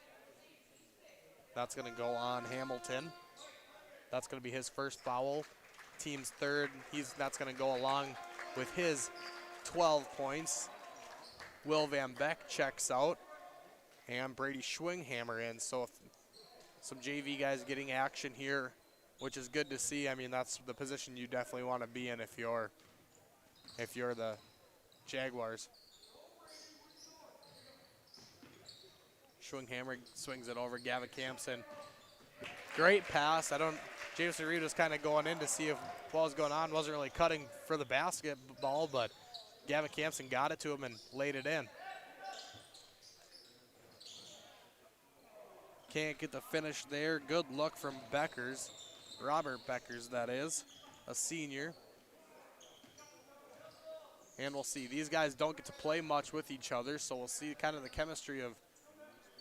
That's going to go on Hamilton. That's going to be his first foul. Team's third. That's going to go along with his 12 points. Will Van Beck checks out. And Brady Schwinghammer in. So some JV guys getting action here, which is good to see. I mean, that's the position you definitely want to be in if you're the Jaguars. Schwinghammer swings it over. Gavin Campson. Great pass. Jameson Reed was kind of going in to see if what was going on. Wasn't really cutting for the basketball, but Gavin Campson got it to him and laid it in. Can't get the finish there. Good look from Beckers. Robert Beckers, that is. A senior. And we'll see. These guys don't get to play much with each other, so we'll see kind of the chemistry of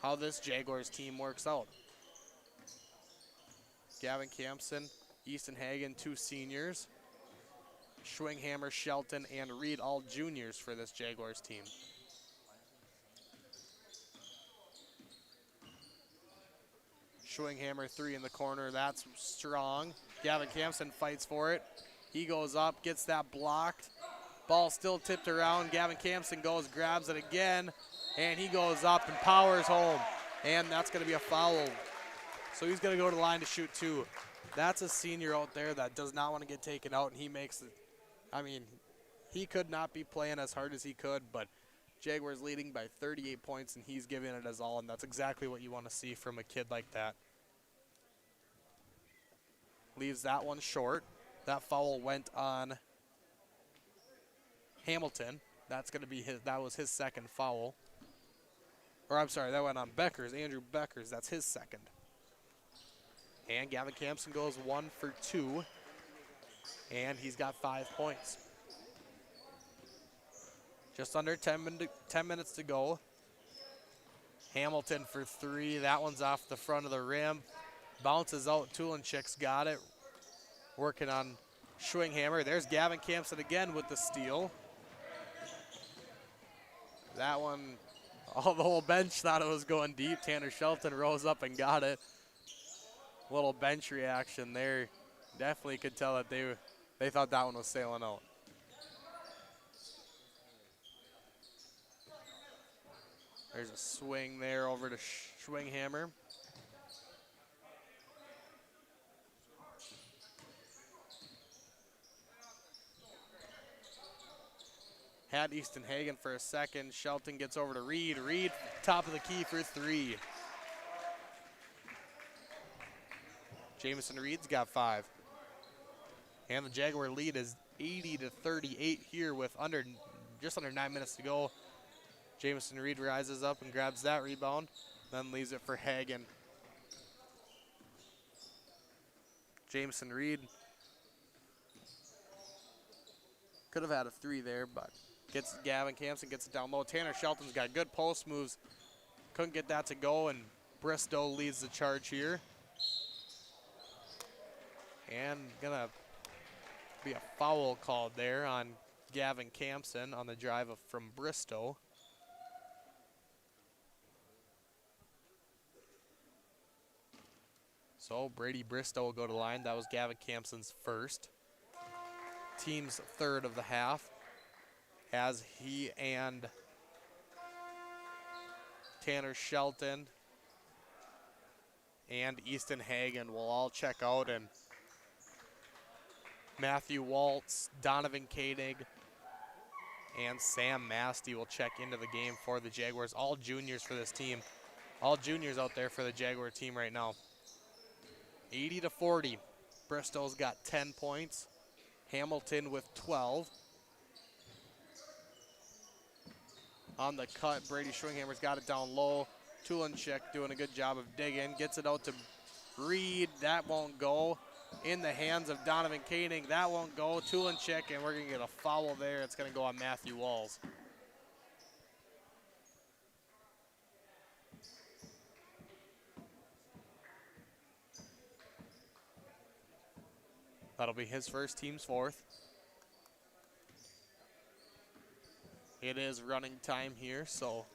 how this Jaguars team works out. Gavin Campson, Easton Hagen, 2 seniors. Schwinghammer, Shelton, and Reed, all juniors for this Jaguars team. Schwinghammer 3 in the corner, that's strong. Gavin Campson fights for it. He goes up, gets that blocked. Ball still tipped around. Gavin Campson goes, grabs it again, and he goes up and powers home. And that's going to be a foul. So he's going to go to the line to shoot 2. That's a senior out there that does not want to get taken out, and he makes it. I mean, he could not be playing as hard as he could, but Jaguars leading by 38 points, and he's giving it his all, and that's exactly what you want to see from a kid like that. Leaves that one short. That foul went on Hamilton. That's going to be that was his second foul. Or I'm sorry, that went on Beckers, Andrew Beckers. That's his second. And Gavin Campson goes 1 for 2. And he's got 5 points. Just under 10 minutes to go. Hamilton for 3. That one's off the front of the rim. Bounces out. Tulinchik's got it. Working on Schwinghammer. There's Gavin Campson again with the steal. That one, the whole bench thought it was going deep. Tanner Shelton rose up and got it. Little bench reaction there. Definitely could tell that they thought that one was sailing out. There's a swing there over to Schwinghammer. Had Easton Hagen for a second. Shelton gets over to Reed. Reed, top of the key for 3. Jamison Reed's got 5. And the Jaguar lead is 80-38 here with just under 9 minutes to go. Jamison Reed rises up and grabs that rebound, then leaves it for Hagen. Jamison Reed could have had a 3 there, but Gavin Campson gets it down low. Tanner Shelton's got good post moves. Couldn't get that to go, and Bristow leads the charge here. And gonna be a foul called there on Gavin Campson on the drive from Bristow. So Brady Bristow will go to the line. That was Gavin Campson's first. Team's third of the half, as he and Tanner Shelton and Easton Hagen will all check out, and Matthew Waltz, Donovan Koenig, and Sam Masty will check into the game for the Jaguars. All juniors for this team. All juniors out there for the Jaguar team right now. 80-40. Bristow's got 10 points. Hamilton with 12. On the cut, Brady Schwinghammer's got it down low. Tulinchik doing a good job of digging. Gets it out to Reed. That won't go. In the hands of Donovan Koenig. That won't go. Tulinchik, and we're going to get a foul there. It's going to go on Matthew Walls. That'll be his first, team's fourth. It is running time here, so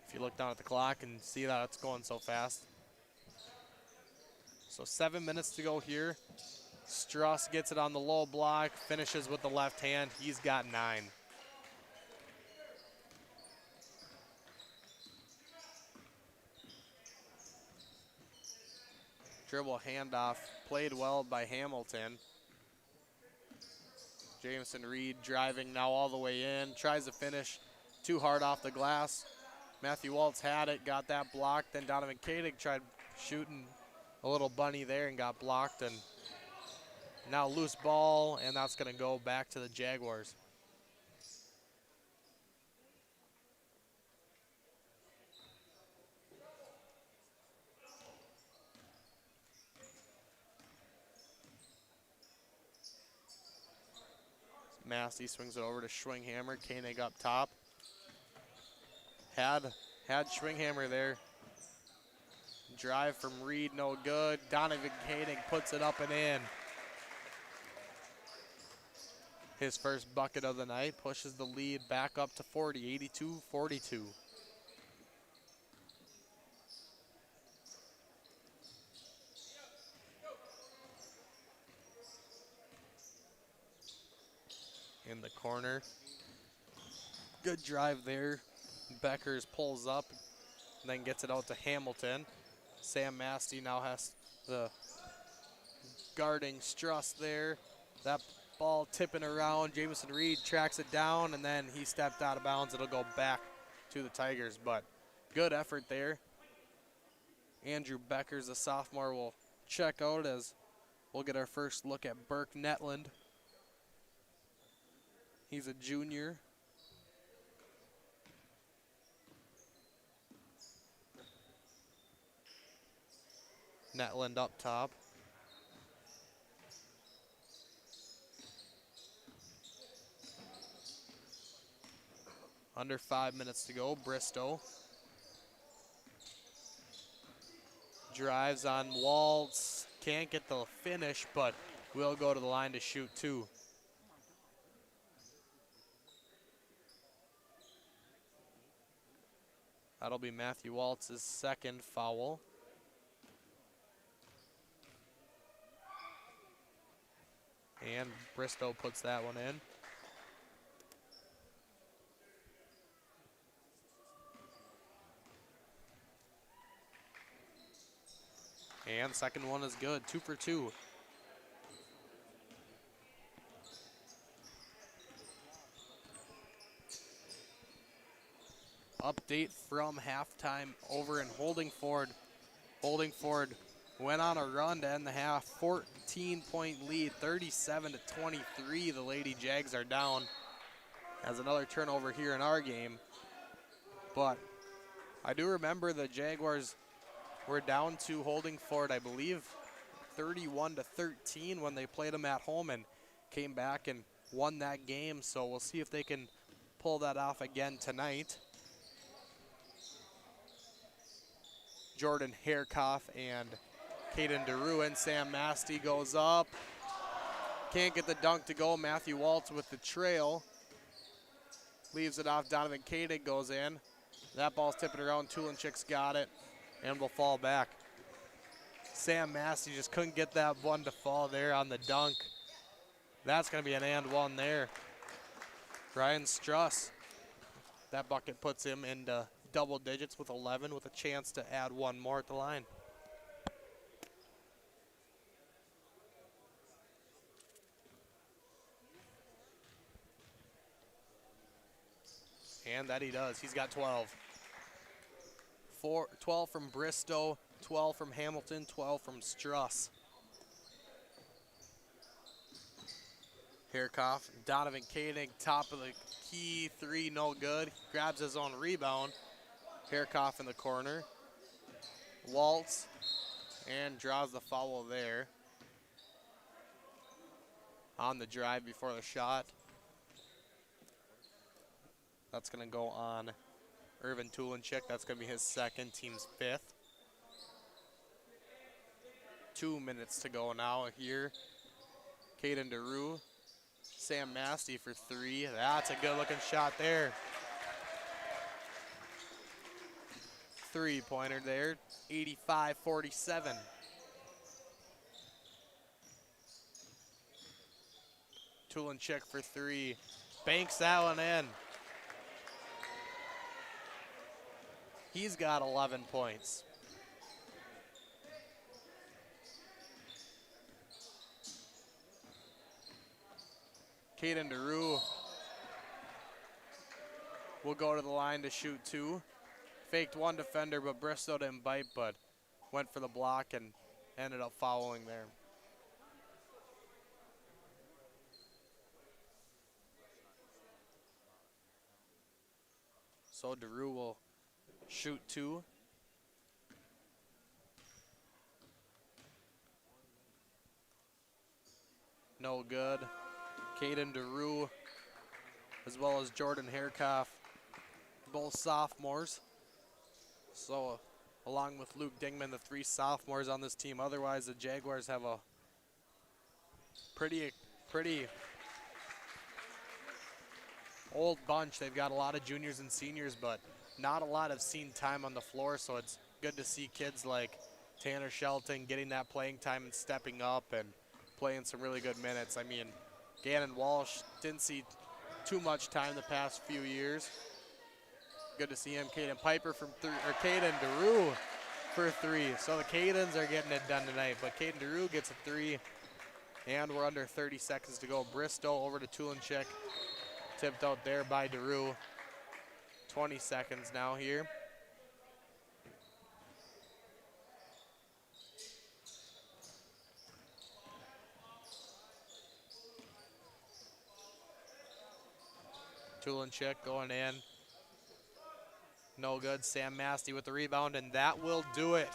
if you look down at the clock and see that it's going so fast. So 7 minutes to go here. Struss gets it on the low block, finishes with the left hand. He's got 9. Dribble handoff, played well by Hamilton. Jameson Reed driving now all the way in, tries to finish too hard off the glass. Matthew Waltz had it, got that blocked. Then Donovan Koenig tried shooting a little bunny there and got blocked. And now loose ball, and that's going to go back to the Jaguars. Massey swings it over to Schwinghammer. Koenig up top. Had Schwinghammer there. Drive from Reed, no good. Donovan Koenig puts it up and in. His first bucket of the night pushes the lead back up to 40, 82-42. In the corner. Good drive there. Beckers pulls up and then gets it out to Hamilton. Sam Mastey now has the guarding Struss there. That ball tipping around. Jameson Reed tracks it down, and then he stepped out of bounds. It'll go back to the Tigers, but good effort there. Andrew Beckers, the sophomore, will check out as we'll get our first look at Burke Netland. He's a junior. Netland up top. Under 5 minutes to go. Bristow drives on Waltz. Can't get the finish, but will go to the line to shoot 2. That'll be Matthew Waltz's second foul. And Bristow puts that one in. And second one is good, 2 for 2. Update from halftime over in Holdingford. Holdingford went on a run to end the half, 14-point lead, 37-23. The Lady Jags are down. Has another turnover here in our game. But I do remember the Jaguars were down to Holdingford, I believe, 31-13 when they played them at home and came back and won that game. So we'll see if they can pull that off again tonight. Jordan Hairkoff and Caden DeRue, and Sam Mastey goes up. Can't get the dunk to go. Matthew Waltz with the trail. Leaves it off. Donovan Koenig goes in. That ball's tipping around. Tulinchik's got it and will fall back. Sam Mastey just couldn't get that one to fall there on the dunk. That's going to be an and one there. Ryan Struss. That bucket puts him into double digits with 11 with a chance to add one more at the line. And that he does. He's got 12. 12 from Bristow, 12 from Hamilton, 12 from Struss. Hairkoff, Donovan Koenig, top of the key, 3, no good. Grabs his own rebound. Hairkoff in the corner. Waltz, and draws the foul there. On the drive before the shot. That's going to go on Irvin Tulinchik. That's going to be his second, team's 5th. 2 minutes to go now here. Caden DeRue Sam Masty for 3. That's a good looking shot there. 3-pointer there, 85-47. Tulinchik for 3. Banks that one in. He's got 11 points. Caden DeRue will go to the line to shoot 2. Faked one defender, but Bristow didn't bite, but went for the block and ended up fouling there. So DeRue will shoot 2. No good. Caden DeRue, as well as Jordan Hairkoff, both sophomores. So along with Luke Dingman, the 3 sophomores on this team. Otherwise, the Jaguars have a pretty old bunch. They've got a lot of juniors and seniors, but not a lot have seen time on the floor, so it's good to see kids like Tanner Shelton getting that playing time and stepping up and playing some really good minutes. I mean, Gannon Walsh didn't see too much time the past few years. Good to see him. Caden Piper from 3, or Caden DeRue for 3. So the Cadens are getting it done tonight, but Caden DeRue gets a 3, and we're under 30 seconds to go. Bristow over to Tulinchik, tipped out there by DeRue. 20 seconds now here. Tulinchik going in. No good. Sam Masty with the rebound, and that will do it.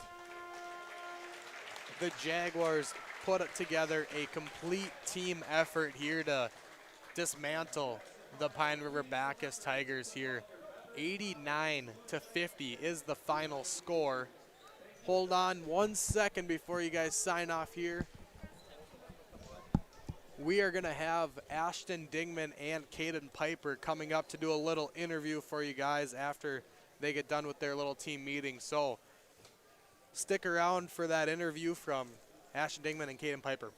The Jaguars put together a complete team effort here to dismantle the Pine River Backus Tigers here. 89-50 is the final score. Hold on 1 second before you guys sign off here. We are going to have Ashton Dingman and Caden Piper coming up to do a little interview for you guys after they get done with their little team meeting. So stick around for that interview from Ashton Dingman and Caden Piper.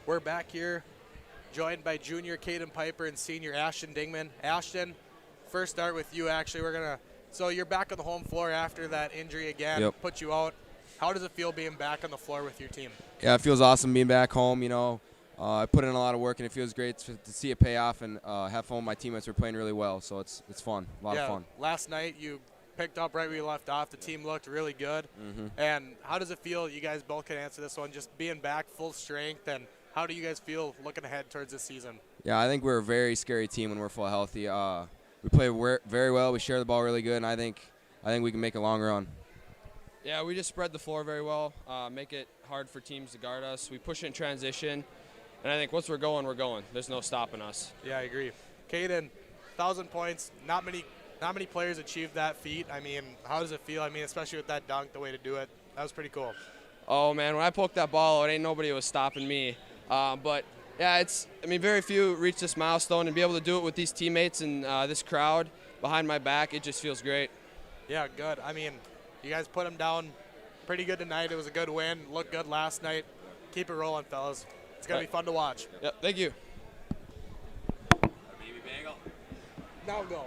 We're back here, joined by junior Caden Piper and senior Ashton Dingman. Ashton, first start with you. Actually, so you're back on the home floor after that injury again. Yep. Put you out. How does it feel being back on the floor with your team? Yeah, it feels awesome being back home. I put in a lot of work, and it feels great to see it pay off and have fun with my teammates. We're playing really well, so it's fun, a lot of fun. Last night you picked up right where you left off. The team looked really good. And how does it feel? You guys both can answer this one. Just being back full strength, and how do you guys feel looking ahead towards this season? Yeah, I think we're a very scary team when we're full healthy. We play very well. We share the ball really good, and I think we can make a long run. Yeah, we just spread the floor very well, make it hard for teams to guard us. We push it in transition, and I think once we're going, we're going. There's no stopping us. Yeah, I agree. Caden, 1,000 points. Not many players achieved that feat. I mean, how does it feel? I mean, especially with that dunk, the way to do it. That was pretty cool. Oh, man, when I poked that ball out, ain't nobody was stopping me. But, yeah, very few reach this milestone, and be able to do it with these teammates and this crowd behind my back, it just feels great. Yeah, good. I mean, you guys put them down pretty good tonight. It was a good win. Looked good last night. Keep it rolling, fellas. It's going to be fun to watch. Yep, thank you. Now go.